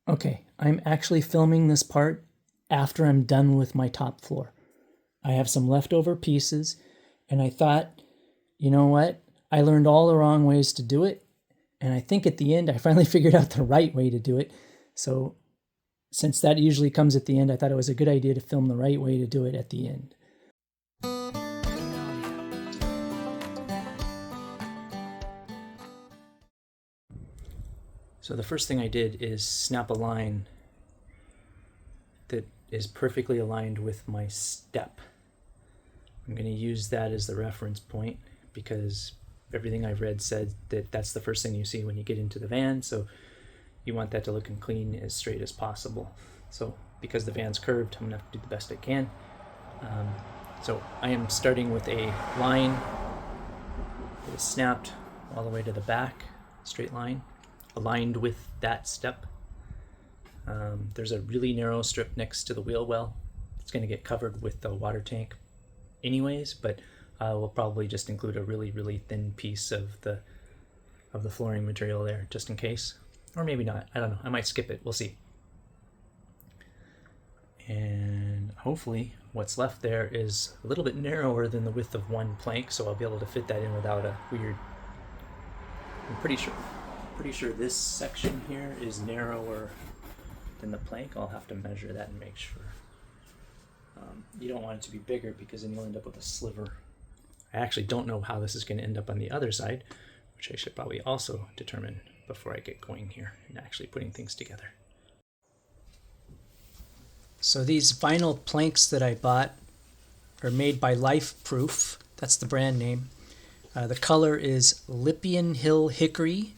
Okay, I'm actually filming this part after I'm done with my top floor. I have some leftover pieces, and I thought, you know what? I learned all the wrong ways to do it, and I think at the end I finally figured out the right way to do it. So, since that usually comes at the end, I thought it was a good idea to film the right way to do it at the end. So the first thing I did is snap a line that is perfectly aligned with my step. I'm going to use that as the reference point because everything I've read said that that's the first thing you see when you get into the van, so you want that to look and clean as straight as possible. So because the van's curved, I'm going to have to do the best I can. So I am starting with a line that is snapped all the way to the back, straight line, aligned with that step. There's a really narrow strip next to the wheel well. It's going to get covered with the water tank anyways, but we'll probably just include a really thin piece of the flooring material there just in case, or maybe not. I don't know. I might skip it. We'll see. And hopefully what's left there is a little bit narrower than the width of one plank, so I'll be able to fit that in without a weird. I'm pretty sure this section here is narrower than the plank. I'll have to measure that and make sure. You don't want it to be bigger because then you'll end up with a sliver. I actually don't know how this is going to end up on the other side, which I should probably also determine before I get going here and actually putting things together. So these vinyl planks that I bought are made by Life Proof. That's the brand name. The color is Lippian Hill Hickory,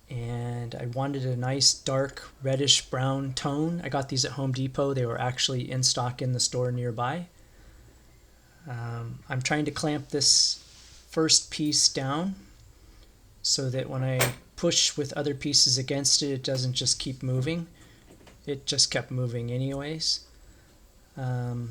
and I wanted a nice dark reddish brown tone. I got these at Home Depot. They were actually in stock in the store nearby. I'm trying to clamp this first piece down so that when I push with other pieces against it, it doesn't just keep moving. It just kept moving anyways. The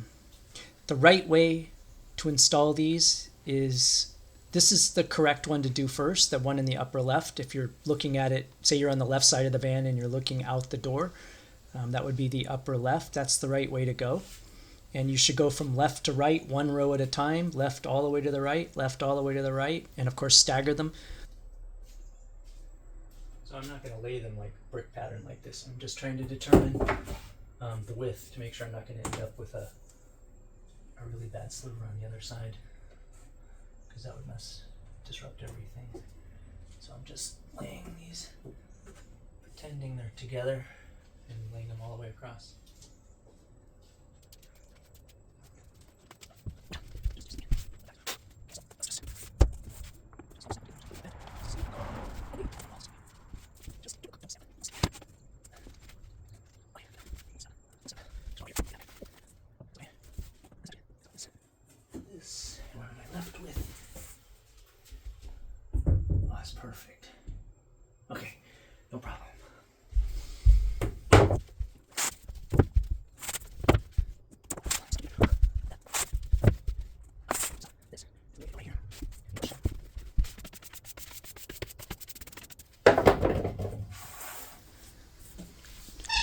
right way to install these is, this is the correct one to do first, the one in the upper left. If you're looking at it, say you're on the left side of the van and you're looking out the door, that would be the upper left. That's the right way to go. And you should go from left to right, one row at a time, left all the way to the right, left all the way to the right, and of course stagger them. So I'm not going to lay them like brick pattern like this. I'm just trying to determine the width to make sure I'm not going to end up with a really bad sliver on the other side, because that would disrupt everything. So I'm just laying these, pretending they're together, and laying them all the way across. This, what am I left with? Oh, that's perfect. Okay, no problem.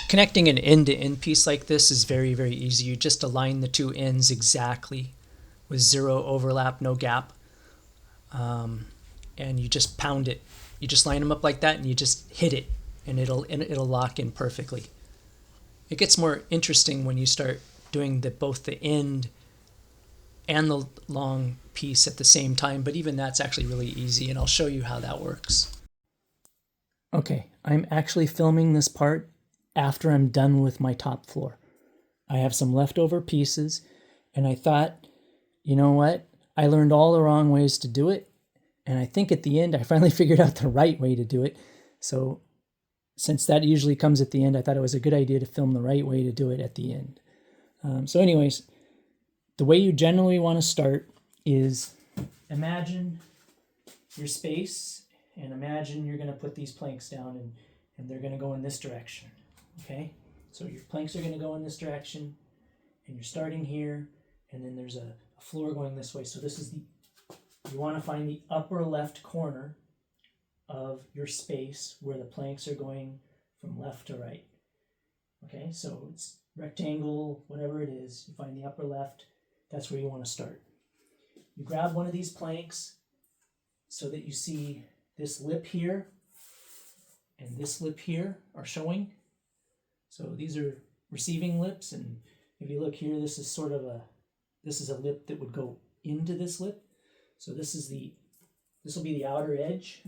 Connecting an end-to-end piece like this is very easy. You just align the two ends exactly with zero overlap, no gap, and you just pound it. You just line them up like that and you just hit it, and it'll lock in perfectly. It gets more interesting when you start doing both the end and the long piece at the same time, but even that's actually really easy, and I'll show you how that works. Okay, I'm actually filming this part after I'm done with my top floor. I have some leftover pieces, and I thought, you know what? I learned all the wrong ways to do it, and I think at the end I finally figured out the right way to do it. So since that usually comes at the end, I thought it was a good idea to film the right way to do it at the end. So anyways, the way you generally want to start is imagine your space, and imagine you're going to put these planks down, and they're going to go in this direction. Okay, so your planks are going to go in this direction, and you're starting here, and then there's a floor going this way. So this is you want to find the upper left corner of your space where the planks are going from left to right. Okay, so it's rectangle, whatever it is, you find the upper left, that's where you want to start. You grab one of these planks so that you see this lip here and this lip here are showing. So these are receiving lips, and if you look here, this is a lip that would go into this lip. So this will be the outer edge.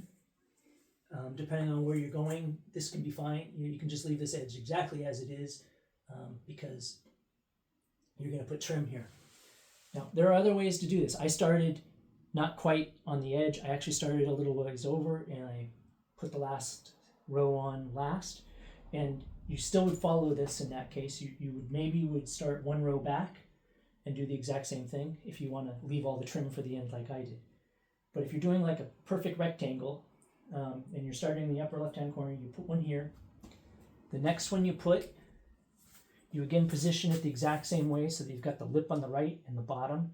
Depending on where you're going, this can be fine. You can just leave this edge exactly as it is, because you're going to put trim here. Now, there are other ways to do this. I started not quite on the edge. I actually started a little ways over, and I put the last row on last. And you still would follow this in that case. You would start one row back and do the exact same thing if you want to leave all the trim for the end like I did. But if you're doing like a perfect rectangle, and you're starting in the upper left-hand corner, you put one here. The next one you again position it the exact same way so that you've got the lip on the right and the bottom.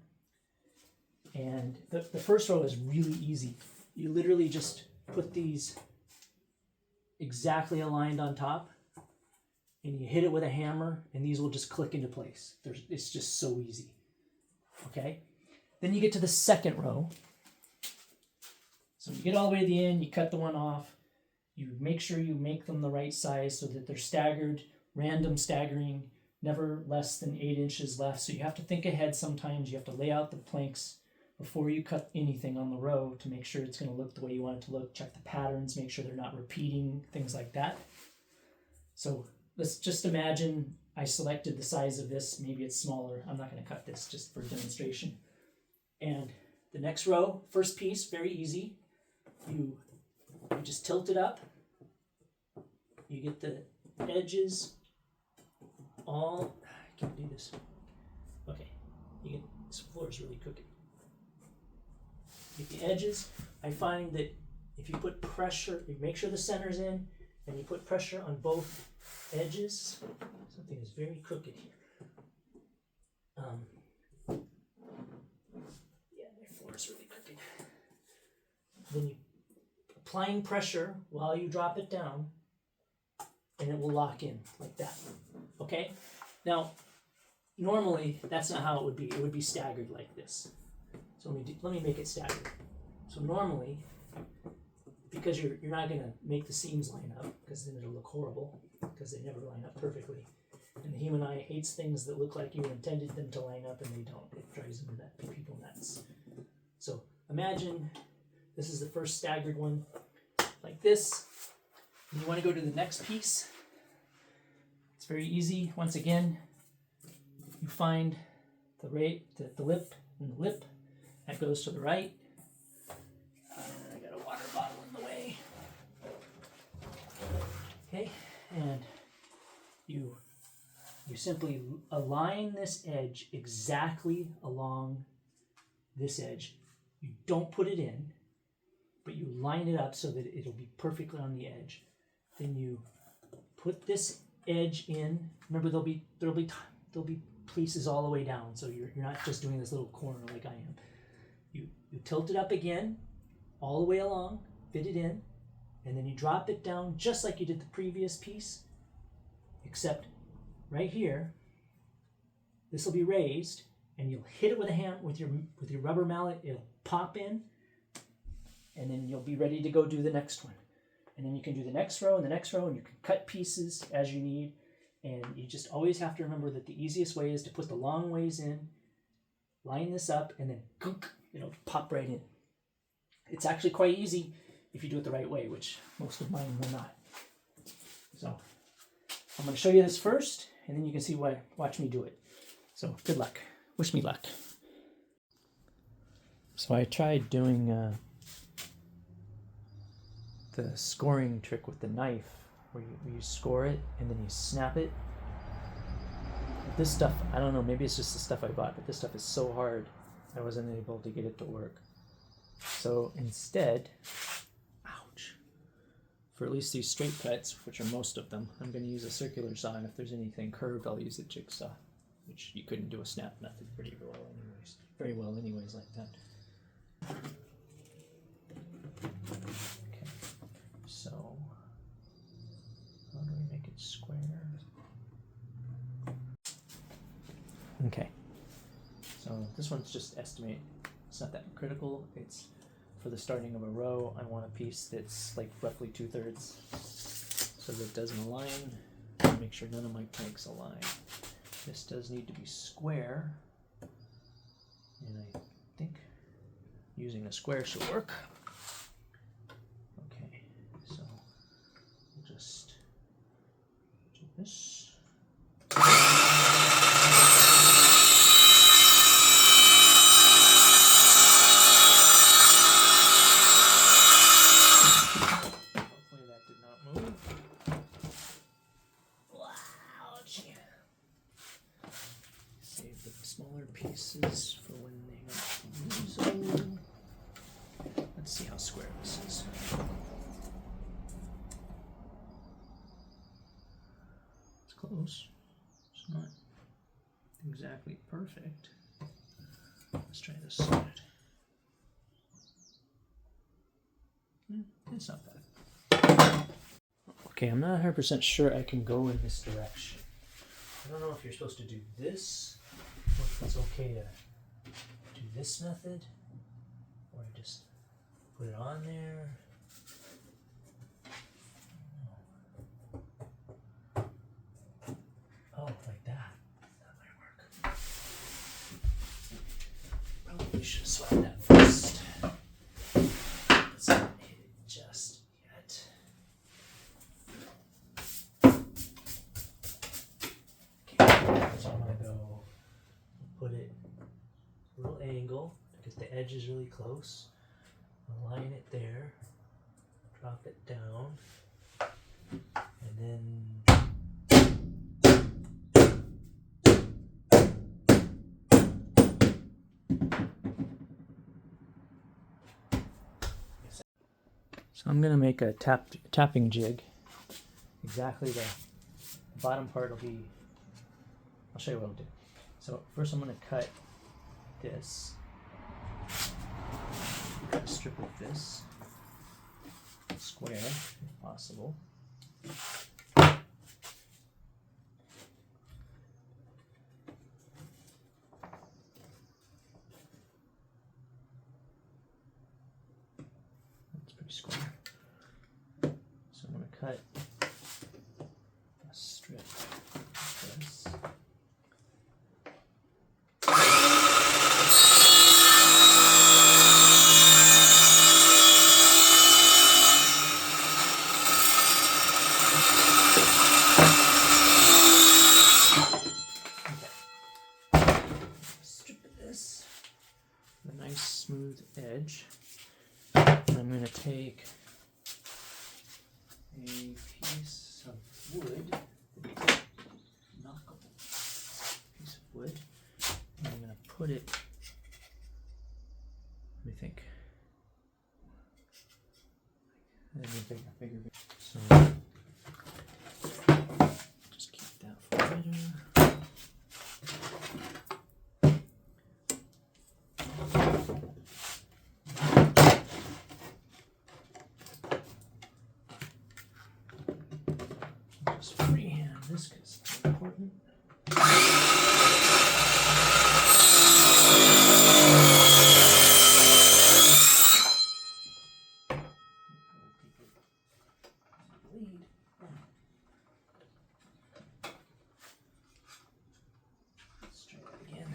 And the first row is really easy. You literally just put these exactly aligned on top, and you hit it with a hammer, and these will just click into place. It's just so easy. Okay? Then you get to the second row. So you get all the way to the end, you cut the one off, you make sure you make them the right size so that they're staggered, random staggering, never less than 8 inches left. So you have to think ahead sometimes. You have to lay out the planks before you cut anything on the row to make sure it's going to look the way you want it to look. Check the patterns, make sure they're not repeating, things like that. So let's just imagine I selected the size of this. Maybe it's smaller. I'm not going to cut this just for demonstration. And the next row, first piece, very easy. You just tilt it up. You get the edges all. I can't do this. Okay, this floor is really cooking. Get the edges. I find that if you put pressure, you make sure the center's in, and you put pressure on both edges. Something is very crooked here. Yeah, my floor is really crooked. Then you applying pressure while you drop it down, and it will lock in like that. Okay? Now, normally that's not how it would be. It would be staggered like this. So let me make it staggered. So normally, because you're not going to make the seams line up, because then it'll look horrible, because they never line up perfectly. And the human eye hates things that look like you intended them to line up and they don't. It drives people nuts. So imagine this is the first staggered one, like this. And you want to go to the next piece. It's very easy. Once again, you find the lip and the lip. That goes to the right. I got a water bottle in the way. Okay, and you simply align this edge exactly along this edge. You don't put it in, but you line it up so that it'll be perfectly on the edge. Then you put this edge in. Remember, there'll be pieces all the way down, so you're not just doing this little corner like I am. You tilt it up again, all the way along, fit it in, and then you drop it down just like you did the previous piece, except right here, this will be raised, and you'll hit it with a hand with your rubber mallet. It'll pop in, and then you'll be ready to go do the next one. And then you can do the next row and the next row, and you can cut pieces as you need. And you just always have to remember that the easiest way is to put the long ways in, line this up, and then it'll pop right in. It's actually quite easy if you do it the right way, which most of mine will not. So I'm going to show you this first, and then you can see watch me do it. So good luck. Wish me luck. So I tried doing the scoring trick with the knife, where you score it and then you snap it. This stuff, I don't know, maybe it's just the stuff I bought, but this stuff is so hard I wasn't able to get it to work. So instead, ouch, for at least these straight cuts, which are most of them, I'm going to use a circular saw, and if there's anything curved, I'll use a jigsaw, which you couldn't do a snap method very well anyways like that. Okay, so how do we make it square? Okay. So this one's just estimate. It's not that critical. It's for the starting of a row. I want a piece that's like roughly 2/3 so that it doesn't align. Make sure none of my planks align. This does need to be square, and I think using a square should work. Okay, so we'll just do this. Hopefully that did not move. Ouch. Save the smaller pieces for when they don't use them. Let's see how square this is. It's close. It's not exactly perfect. Let's try this side. It's not bad. Okay, I'm not 100% sure I can go in this direction. I don't know if you're supposed to do this, or if it's okay to do this method, or just put it on there. Oh, like that. That might work. Probably should have swapped that first. Let's not hit it just yet. Okay, so I'm gonna go put it a little angle because the edge is really close. Align it there, drop it down, and then so I'm gonna make a tapping jig. Exactly the bottom part will be, I'll show you what I'll do. So first I'm gonna cut this, cut a strip of this, square if possible. That's pretty square. So I'm going to cut a strip of this. Strip of this, a nice smooth edge. And I'm going to take a piece of wood, knockable piece of wood, and I'm going to put it, let me think, so just keep that for later. Just freehand this because it's important. Let's try that again.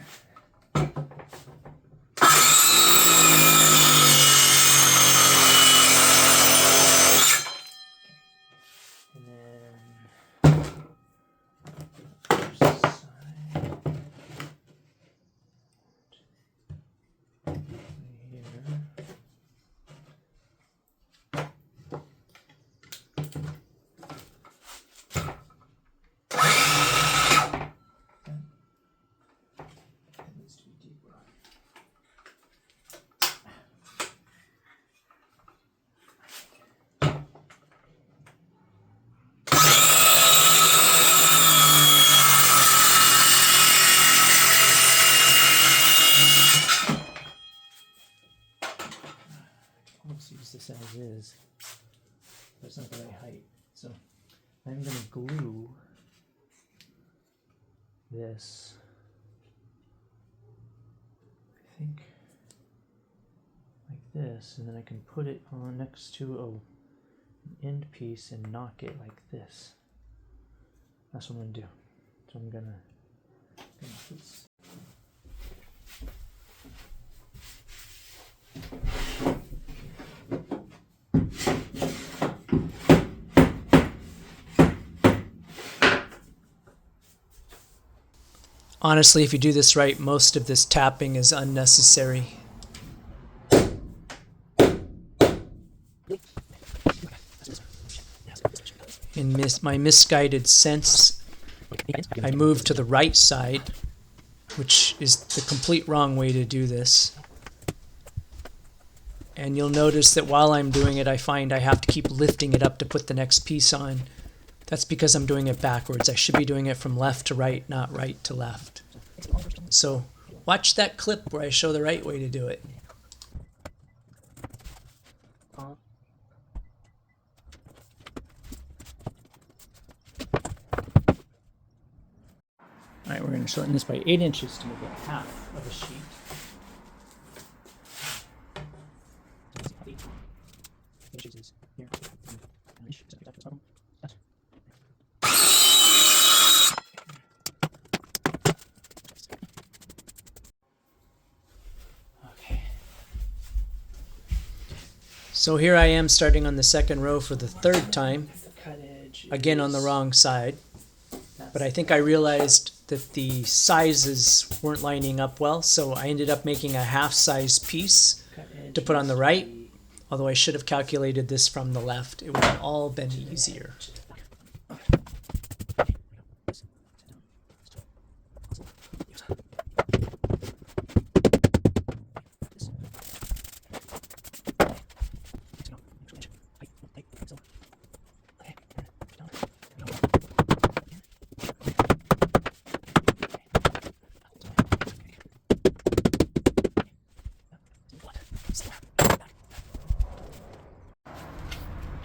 And then there's this side right here. That needs to be deeper. Let's use this as is, but it's not the right height. So I'm going to glue this think like this, and then I can put it on next to an end piece and knock it like this. That's what I'm gonna do. So I'm gonna put Honestly, if you do this right, most of this tapping is unnecessary. In my misguided sense, I moved to the right side, which is the complete wrong way to do this. And you'll notice that while I'm doing it, I find I have to keep lifting it up to put the next piece on. That's because I'm doing it backwards. I should be doing it from left to right, not right to left. So watch that clip where I show the right way to do it. All right, we're going to shorten this by 8 inches to make it half of a sheet. Okay. So here I am starting on the second row for the third time, again on the wrong side. But I think I realized that the sizes weren't lining up well, so I ended up making a half-size piece to put on the right, although I should have calculated this from the left. It would have all been easier.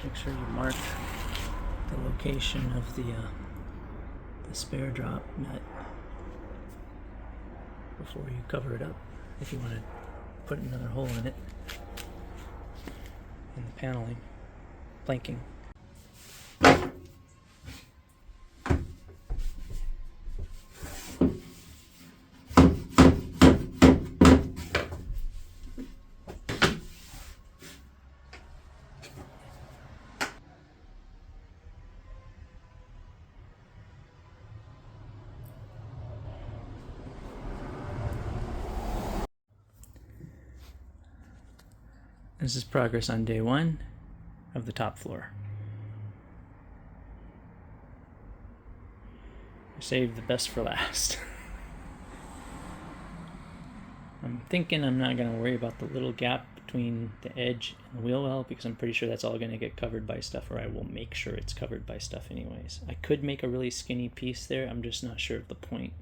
Make sure you mark the location of the spare drop nut before you cover it up if you want to put another hole in it. And the paneling, planking. This is progress on day 1 of the top floor. I saved the best for last. I'm thinking I'm not going to worry about the little gap between the edge and the wheel well because I'm pretty sure that's all going to get covered by stuff, or I will make sure it's covered by stuff anyways. I could make a really skinny piece there, I'm just not sure of the point.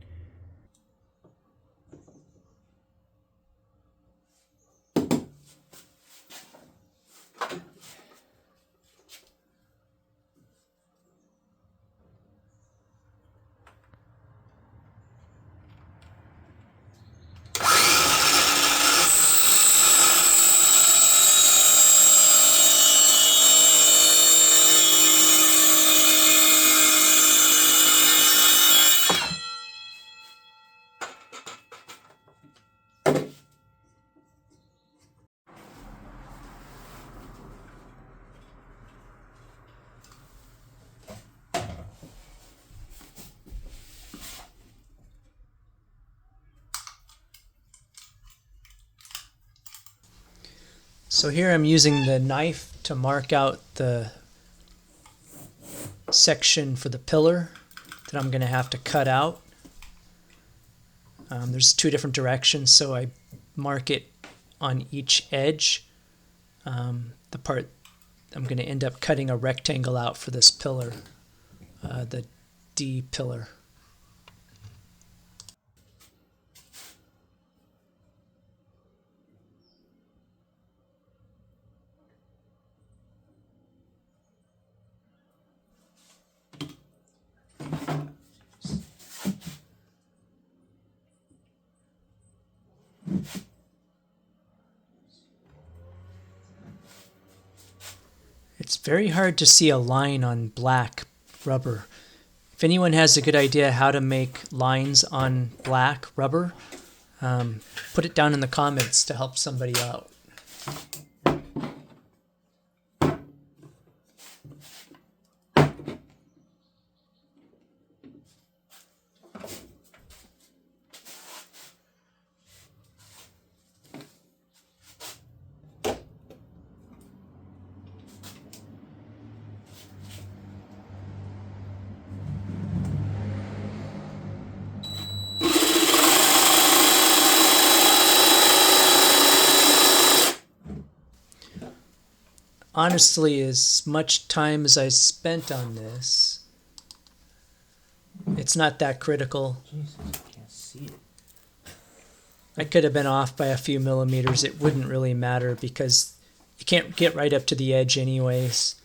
So here I'm using the knife to mark out the section for the pillar that I'm going to have to cut out. There's 2 different directions, so I mark it on each edge. The part I'm going to end up cutting a rectangle out for this pillar, the D pillar. very hard to see a line on black rubber. If anyone has a good idea how to make lines on black rubber, put it down in the comments to help somebody out. Honestly, as much time as I spent on this, it's not that critical. Jesus, I can't see it. I could have been off by a few millimeters. It wouldn't really matter because you can't get right up to the edge anyways.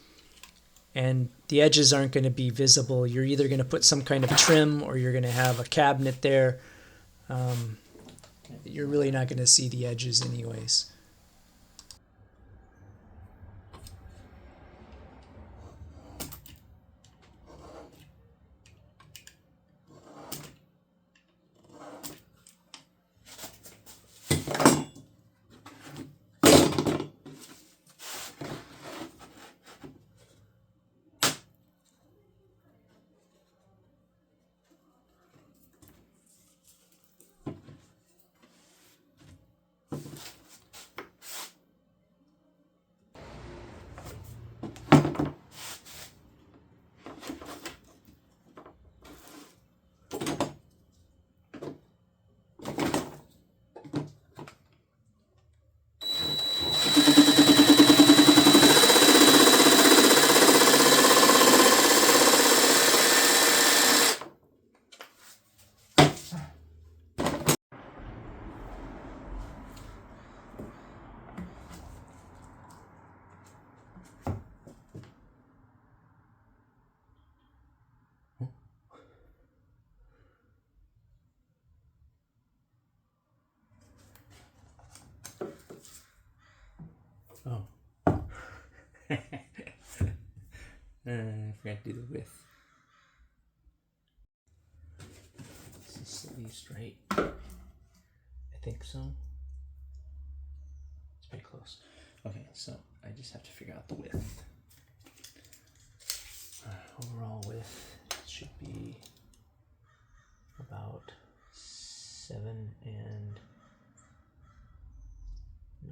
And the edges aren't going to be visible. You're either going to put some kind of trim or you're going to have a cabinet there. You're really not going to see the edges anyways. Oh. I forgot to do the width. Is this at least right? I think so. It's pretty close. Okay, so I just have to figure out the width. Overall width should be about 7 and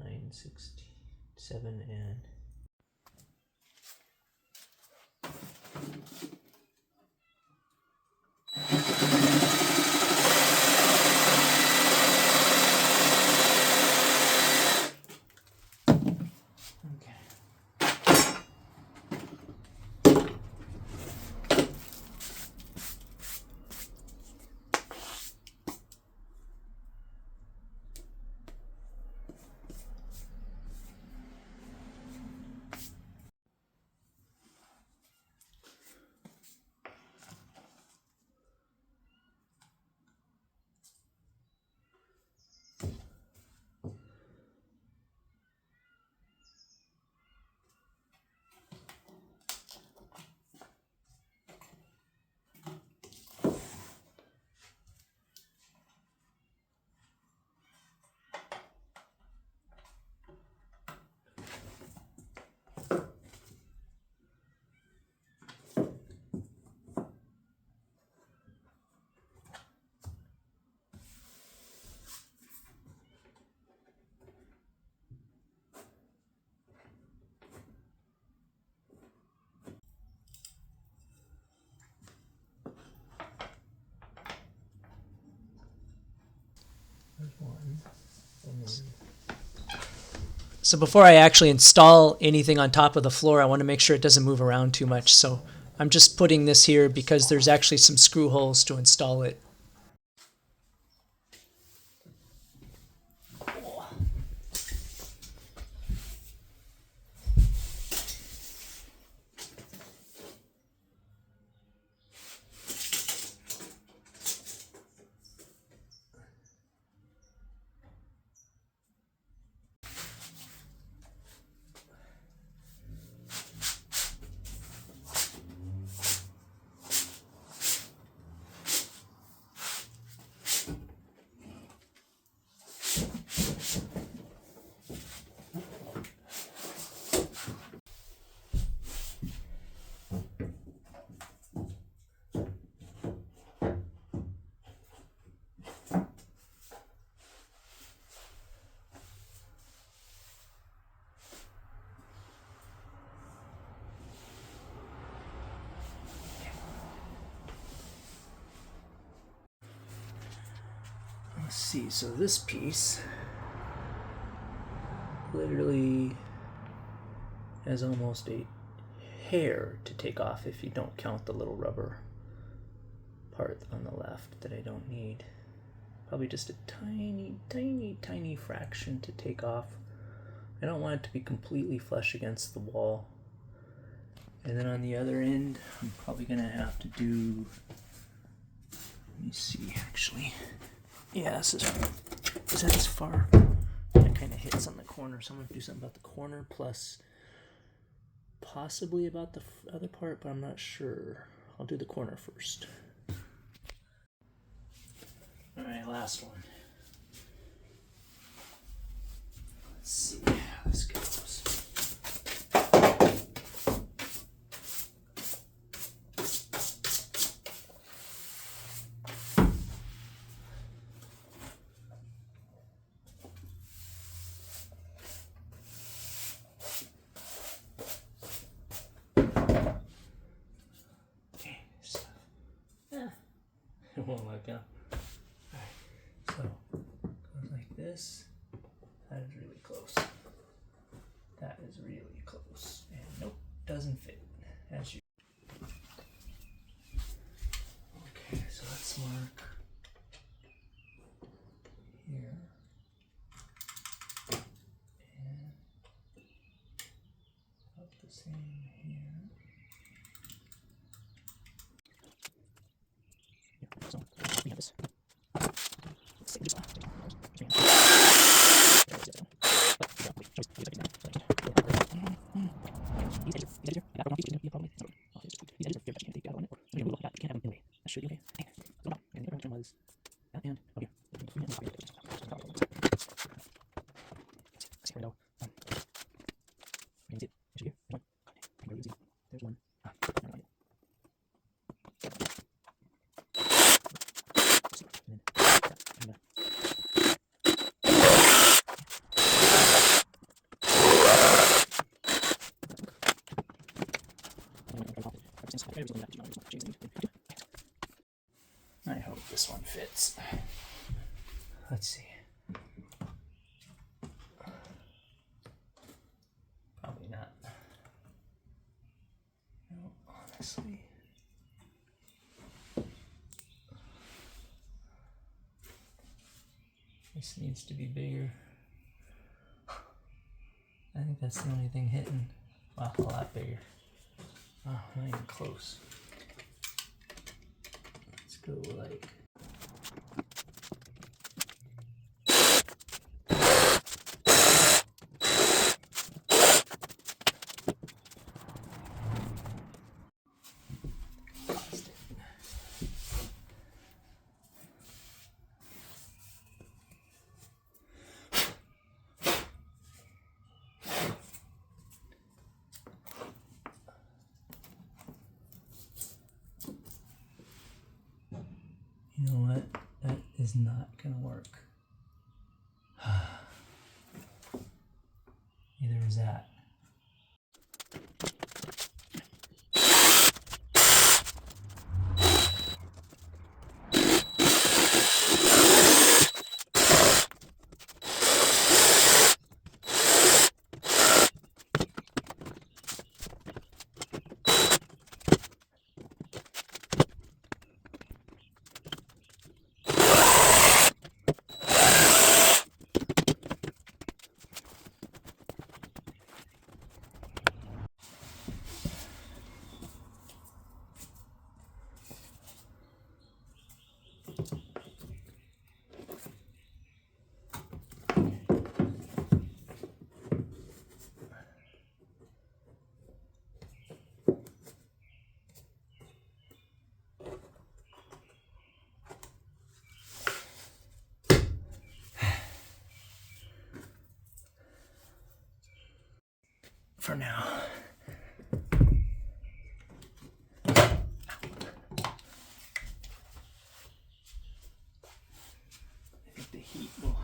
9/16. 7 and so before I actually install anything on top of the floor, I want to make sure it doesn't move around too much. So I'm just putting this here because there's actually some screw holes to install it. Let's see, so this piece literally has almost a hair to take off if you don't count the little rubber part on the left that I don't need. Probably just a tiny fraction to take off. I don't want it to be completely flush against the wall. And then on the other end, I'm probably gonna have to do, let me see actually. Yeah, is that as far? That kind of hits on the corner, so I'm gonna do something about the corner plus possibly about the other part, but I'm not sure. I'll do the corner first. All right, last one. Let's see how this goes. Okay, stuff. It won't let go. So, goes like this. That is really close. That is really close. And nope, doesn't fit. As you. Okay, so let's mark here. And about the same here. Yeah, so we have this. I hope this one fits. Let's see. Probably not. No, honestly. This needs to be bigger. I think that's the only thing hitting. Wow, a lot bigger. Oh, not even close. Let's go like. You know what? That is not gonna work. Neither is that. For now. I think the heat will.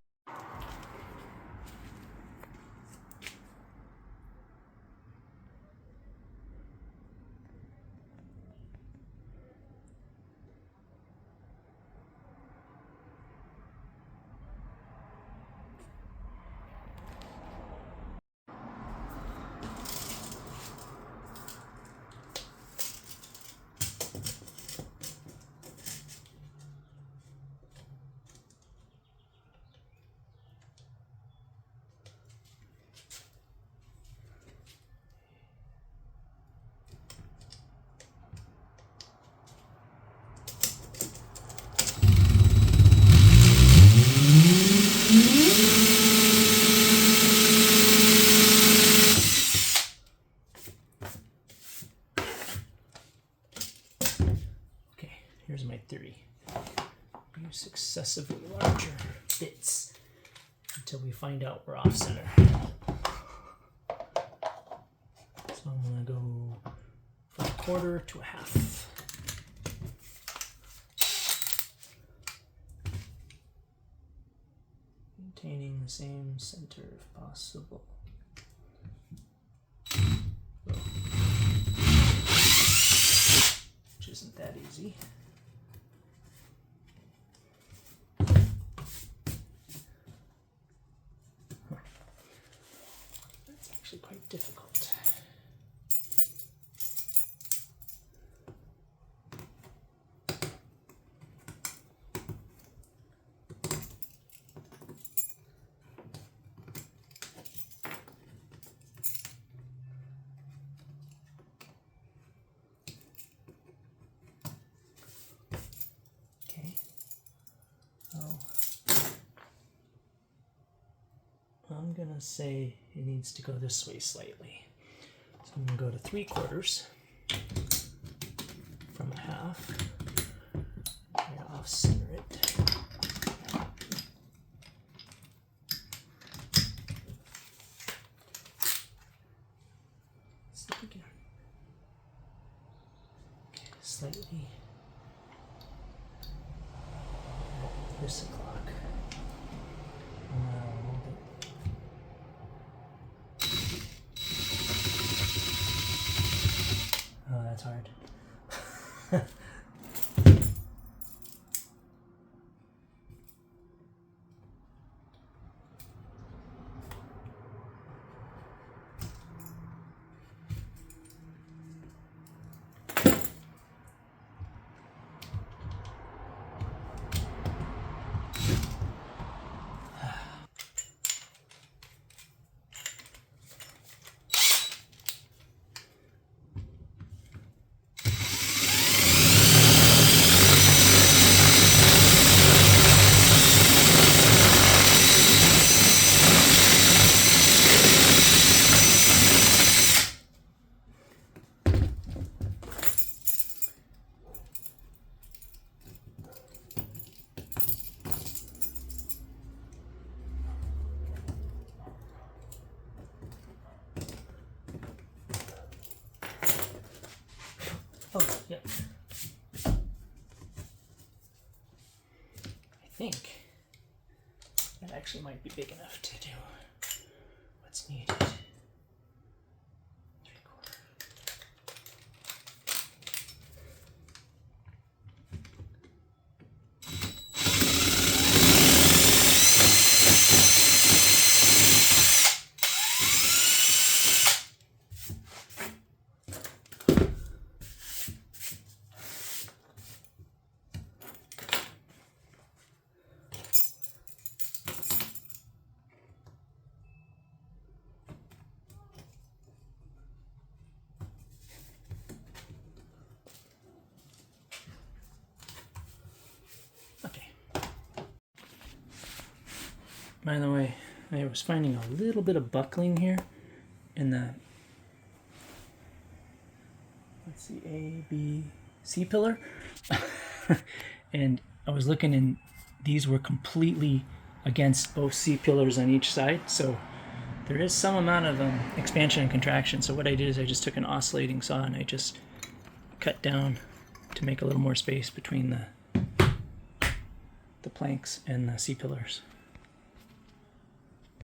here's my theory. Use successively larger bits until we find out we're off center. So I'm going to go from a quarter to a half. Maintaining the same center if possible. Which isn't that easy. That's actually quite difficult. I'm gonna say it needs to go this way slightly. So I'm gonna go to 3/4 from a half. Try to off center it. Let's look again. Okay, slightly. This o'clock. Oh, that's hard. Oh, yeah. I think that actually might be big enough to do what's needed. 3/4. Okay. By the way, I was finding a little bit of buckling here in the, let's see, A, B, C pillar. And I was looking and these were completely against both C pillars on each side. So there is some amount of expansion and contraction. So what I did is I just took an oscillating saw and I just cut down to make a little more space between the planks and the C pillars.